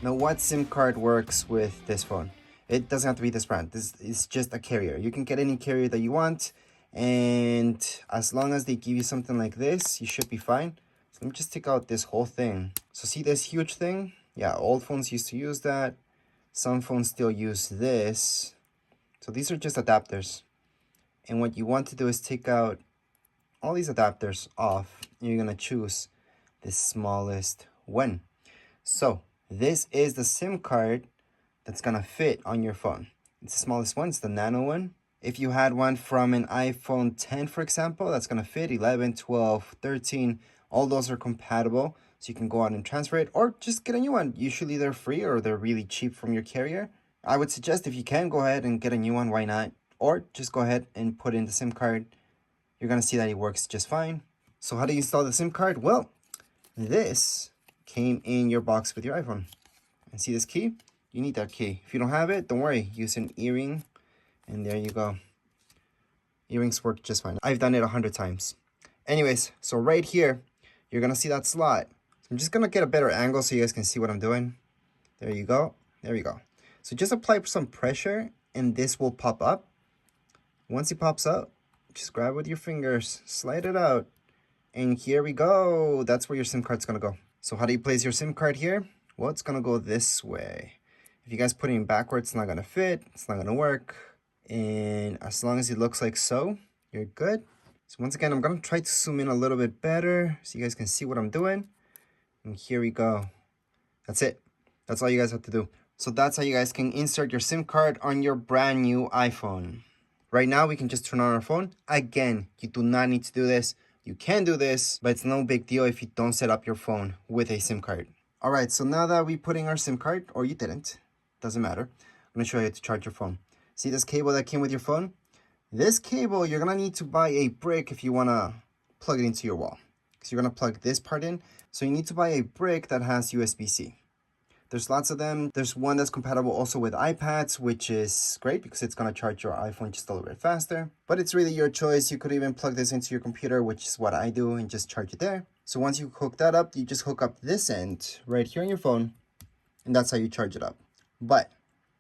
Now, what SIM card works with this phone? It doesn't have to be this brand. This is just a carrier. You can get any carrier that you want, and as long as they give you something like this, you should be fine. So let me just take out this whole thing. So see this huge thing? Yeah, old phones used to use that. Some phones still use this. So these are just adapters. And what you want to do is take out all these adapters off, and you're gonna choose the smallest one. So this is the SIM card that's gonna fit on your phone. It's the smallest one, it's the nano one. If you had one from an iPhone 10, for example, that's gonna fit 11, 12, 13, all those are compatible. So you can go out and transfer it or just get a new one. Usually they're free or they're really cheap from your carrier. I would suggest if you can go ahead and get a new one, why not? Or just go ahead and put in the SIM card. You're gonna see that it works just fine. So how do you install the SIM card? Well, this came in your box with your iPhone. And see this key? You need that key. If you don't have it, don't worry. Use an earring, and there you go. Earrings work just fine. I've done it 100 times. Anyways, so right here, you're gonna see that slot. So I'm just gonna get a better angle so you guys can see what I'm doing. There you go. There you go. So just apply some pressure, and this will pop up. Once it pops up, just grab it with your fingers, slide it out, and here we go. That's where your SIM card's gonna go. So how do you place your SIM card here? Well, it's gonna go this way. If you guys put it backwards, it's not gonna fit, it's not gonna work. And as long as it looks like so, you're good. So once again, I'm gonna try to zoom in a little bit better so you guys can see what I'm doing. And here we go. That's it. That's all you guys have to do. So that's how you guys can insert your SIM card on your brand new iPhone. Right now, we can just turn on our phone. Again, you do not need to do this. You can do this, but it's no big deal if you don't set up your phone with a SIM card. All right, so now that we put in our SIM card, or you didn't, doesn't matter. I'm gonna show you how to charge your phone. See this cable that came with your phone? This cable, you're gonna need to buy a brick if you wanna plug it into your wall. Because you're gonna plug this part in. So you need to buy a brick that has USB-C. There's lots of them. There's one that's compatible also with iPads, which is great because it's gonna charge your iPhone just a little bit faster. But it's really your choice. You could even plug this into your computer, which is what I do, and just charge it there. So once you hook that up, you just hook up this end right here on your phone, and that's how you charge it up. But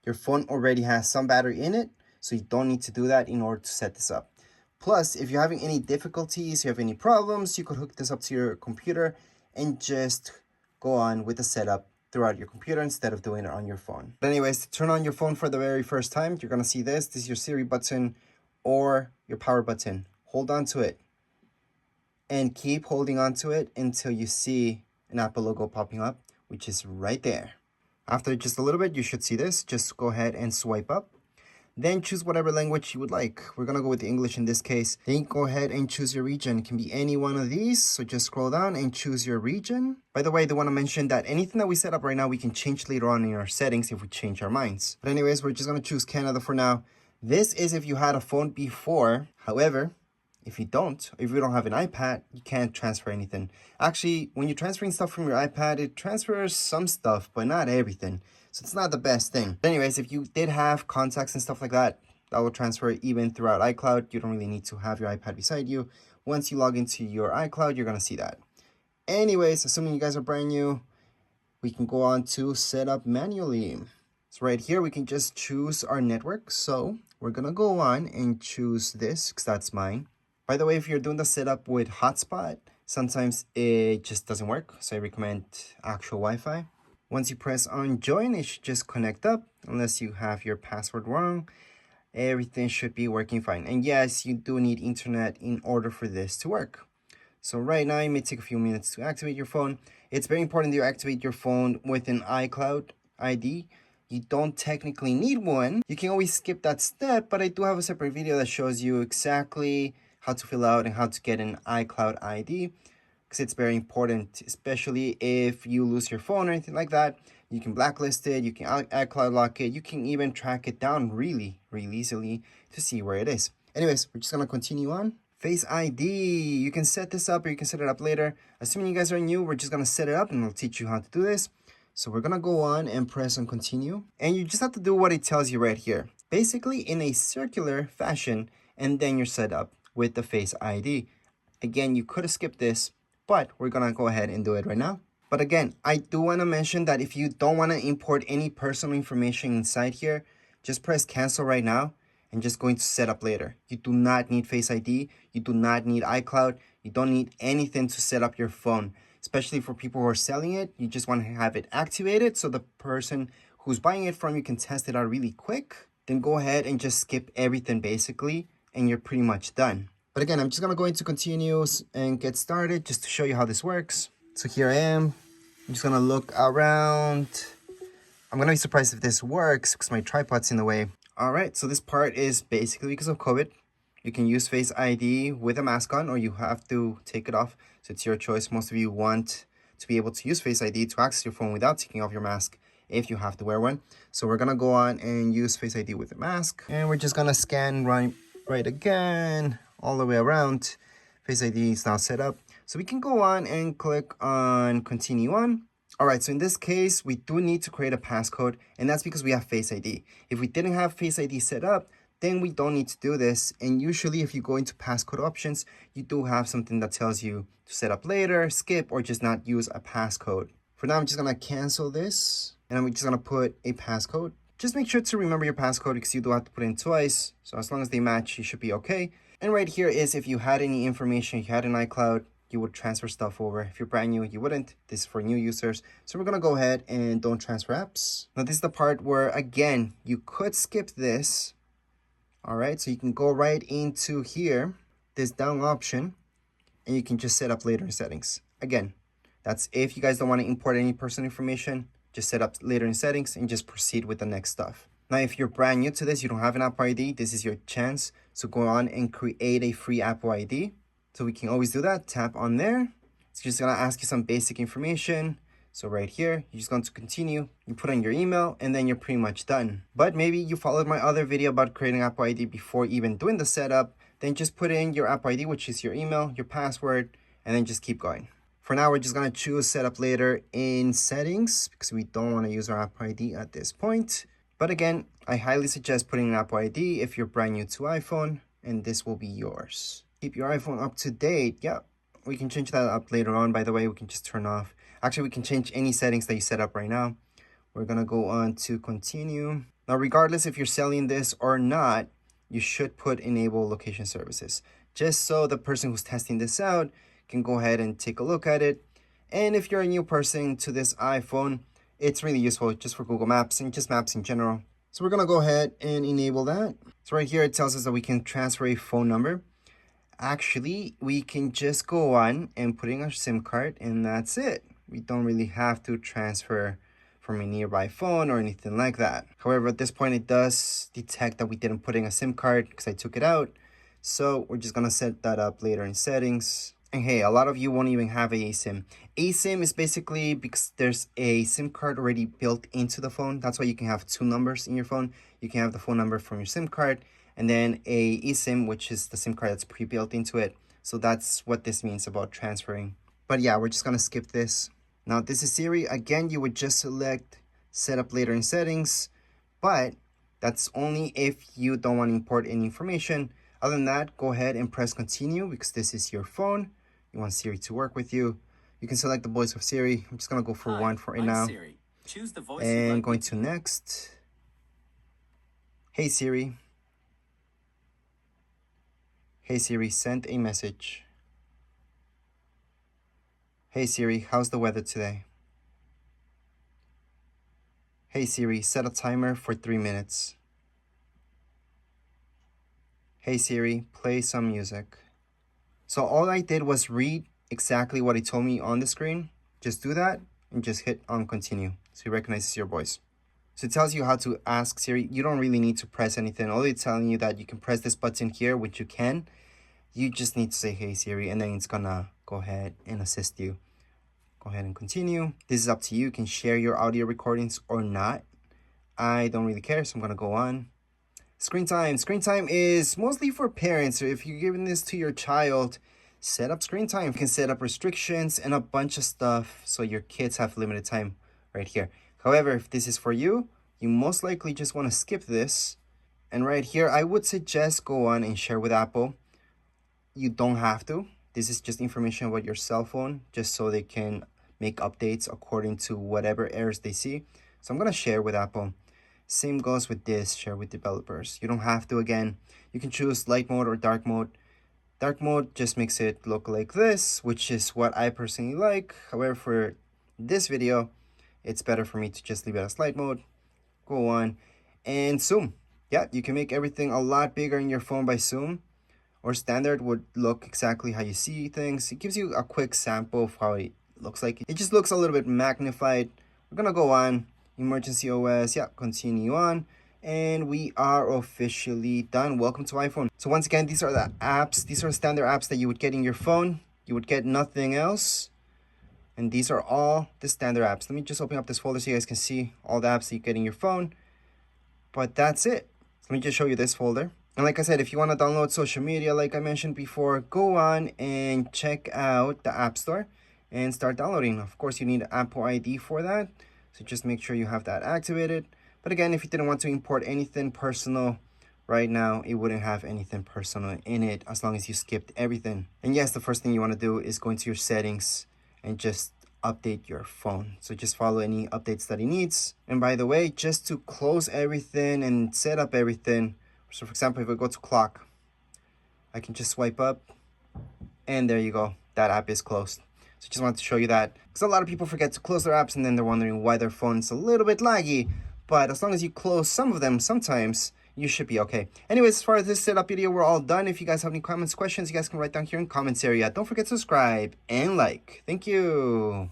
your phone already has some battery in it, so you don't need to do that in order to set this up. Plus, if you're having any difficulties, you have any problems, you could hook this up to your computer and just go on with the setup throughout your computer instead of doing it on your phone. But anyways, to turn on your phone for the very first time, you're gonna see this. This is your Siri button or your power button. Hold on to it and keep holding on to it until you see an Apple logo popping up, which is right there. After just a little bit, you should see this. Just go ahead and swipe up. Then choose whatever language you would like. We're gonna go with English in this case. Then go ahead and choose your region. It can be any one of these. So just scroll down and choose your region. By the way, I do wanna mention that anything that we set up right now, we can change later on in our settings if we change our minds. But anyways, we're just gonna choose Canada for now. This is if you had a phone before. However, if you don't have an iPad, you can't transfer anything. Actually, when you're transferring stuff from your iPad, it transfers some stuff, but not everything. So it's not the best thing. But anyways, if you did have contacts and stuff like that, that will transfer even throughout iCloud. You don't really need to have your iPad beside you. Once you log into your iCloud, you're gonna see that. Anyways, assuming you guys are brand new, we can go on to set up manually. So right here, we can just choose our network. So we're gonna go on and choose this, because that's mine. By the way, if you're doing the setup with hotspot, sometimes it just doesn't work. So I recommend actual Wi-Fi. Once you press on join, it should just connect up unless you have your password wrong. Everything should be working fine. And yes, you do need internet in order for this to work. So right now, it may take a few minutes to activate your phone. It's very important that you activate your phone with an iCloud ID. You don't technically need one. You can always skip that step, but I do have a separate video that shows you exactly how to fill out and how to get an iCloud ID, because it's very important, especially if you lose your phone or anything like that. You can blacklist it, you can iCloud lock it, you can even track it down really easily to see where it is. Anyways, we're just gonna continue on. Face ID, you can set this up or you can set it up later. Assuming you guys are new, we're just gonna set it up and we'll teach you how to do this. So we're gonna go on and press on continue. And you just have to do what it tells you right here. Basically in a circular fashion, and then you're set up with the Face ID. Again, you could have skipped this, but we're gonna go ahead and do it right now. But again, I do want to mention that if you don't want to import any personal information inside here, just press cancel right now and just going to set up later. You do not need Face ID. You do not need iCloud. You don't need anything to set up your phone, especially for people who are selling it. You just want to have it activated so the person who's buying it from you can test it out really quick. Then go ahead and just skip everything basically, and you're pretty much done. But again, I'm just going to go into continues and get started just to show you how this works. So here I am. I'm just gonna look around. I'm gonna be surprised if this works because my tripod's in the way. All right, so this part is basically because of COVID. You can use Face ID with a mask on, or you have to take it off. So it's your choice. Most of you want to be able to use Face ID to access your phone without taking off your mask if you have to wear one. So we're gonna go on and use Face ID with a mask. And we're just gonna scan right again, all the way around. Face ID is now set up. So we can go on and click on continue on. All right, so in this case, we do need to create a passcode, and that's because we have Face ID. If we didn't have Face ID set up, then we don't need to do this. And usually if you go into passcode options, you do have something that tells you to set up later, skip, or just not use a passcode. For now, I'm just gonna cancel this, and I'm just gonna put a passcode. Just make sure to remember your passcode because you do have to put it in twice. So as long as they match, you should be okay. And right here is if you had any information, you had an iCloud, you would transfer stuff over. If you're brand new, you wouldn't. This is for new users. So we're gonna go ahead and don't transfer apps. Now this is the part where, again, you could skip this. All right, so you can go right into here, this down option, and you can just set up later in settings. Again, that's if you guys don't want to import any personal information, just set up later in settings and just proceed with the next stuff. Now, if you're brand new to this, you don't have an Apple ID, this is your chance. So go on and create a free Apple ID. So we can always do that. Tap on there. It's just gonna ask you some basic information. So right here, you're just going to continue. You put in your email and then you're pretty much done. But maybe you followed my other video about creating Apple ID before even doing the setup. Then just put in your Apple ID, which is your email, your password, and then just keep going. For now, we're just gonna choose setup later in settings because we don't wanna use our Apple ID at this point. But again, I highly suggest putting an Apple ID if you're brand new to iPhone, and this will be yours. Keep your iPhone up to date. Yeah, we can change that up later on, by the way. We can just turn off. Actually, we can change any settings that you set up right now. We're gonna go on to continue. Now, regardless if you're selling this or not, you should put enable location services, just so the person who's testing this out can go ahead and take a look at it. And if you're a new person to this iPhone, it's really useful just for Google Maps and just maps in general. So we're gonna go ahead and enable that. So right here, it tells us that we can transfer a phone number. Actually, we can just go on and put in our SIM card and that's it. We don't really have to transfer from a nearby phone or anything like that. However, at this point, it does detect that we didn't put in a SIM card because I took it out. So we're just gonna set that up later in settings. And hey, a lot of you won't even have a eSIM. eSIM is basically because there's a SIM card already built into the phone. That's why you can have two numbers in your phone. You can have the phone number from your SIM card and then a eSIM, which is the SIM card that's pre-built into it. So that's what this means about transferring. But yeah, we're just gonna skip this. Now this is Siri. Again, you would just select setup later in settings, but that's only if you don't want to import any information. Other than that, go ahead and press continue because this is your phone. You want Siri to work with you. You can select the voice of Siri. I'm just gonna go for one for right now. Siri. Choose the voice and like going to next. Hey Siri. Hey Siri, send a message. Hey Siri, how's the weather today? Hey Siri, set a timer for 3 minutes. Hey Siri, play some music. So all I did was read exactly what it told me on the screen. Just do that and just hit on continue so it recognizes your voice. So it tells you how to ask Siri. You don't really need to press anything. Only it's telling you that you can press this button here, which you can. You just need to say, hey Siri, and then it's gonna go ahead and assist you. Go ahead and continue. This is up to you. You can share your audio recordings or not. I don't really care, so I'm gonna go on. Screen time. Screen time is mostly for parents. So if you're giving this to your child, set up screen time. You can set up restrictions and a bunch of stuff so your kids have limited time right here. However, if this is for you, you most likely just want to skip this. And right here, I would suggest go on and share with Apple. You don't have to. This is just information about your cell phone, just so they can make updates according to whatever errors they see. So I'm going to share with Apple. Same goes with this, share with developers. You don't have to, again. You can choose light mode or dark mode. Dark mode just makes it look like this, which is what I personally like. However, for this video, it's better for me to just leave it as light mode. Go on and zoom. Yeah, you can make everything a lot bigger in your phone by zoom, or standard would look exactly how you see things. It gives you a quick sample of how it looks like. It just looks a little bit magnified. We're gonna go on emergency OS. Yeah, continue on, and we are officially done. Welcome to iPhone. So once again, these are the apps. These are standard apps that you would get in your phone. You would get nothing else. And these are all the standard apps. Let me just open up this folder so you guys can see all the apps that you get in your phone. But that's it. Let me just show you this folder. And like I said, if you want to download social media, like I mentioned before, go on and check out the App Store and start downloading. Of course, you need Apple ID for that. So just make sure you have that activated. But again, if you didn't want to import anything personal right now, it wouldn't have anything personal in it as long as you skipped everything. And yes, the first thing you want to do is go into your settings and just update your phone. So just follow any updates that it needs. And by the way, just to close everything and set up everything, so for example, if I go to clock, I can just swipe up and there you go, that app is closed. So just wanted to show you that because a lot of people forget to close their apps and then they're wondering why their phone's a little bit laggy. But as long as you close some of them sometimes, you should be okay. Anyways, as far as this setup video, we're all done. If you guys have any comments, questions, you guys can write down here in comments area. Don't forget to subscribe and like. Thank you.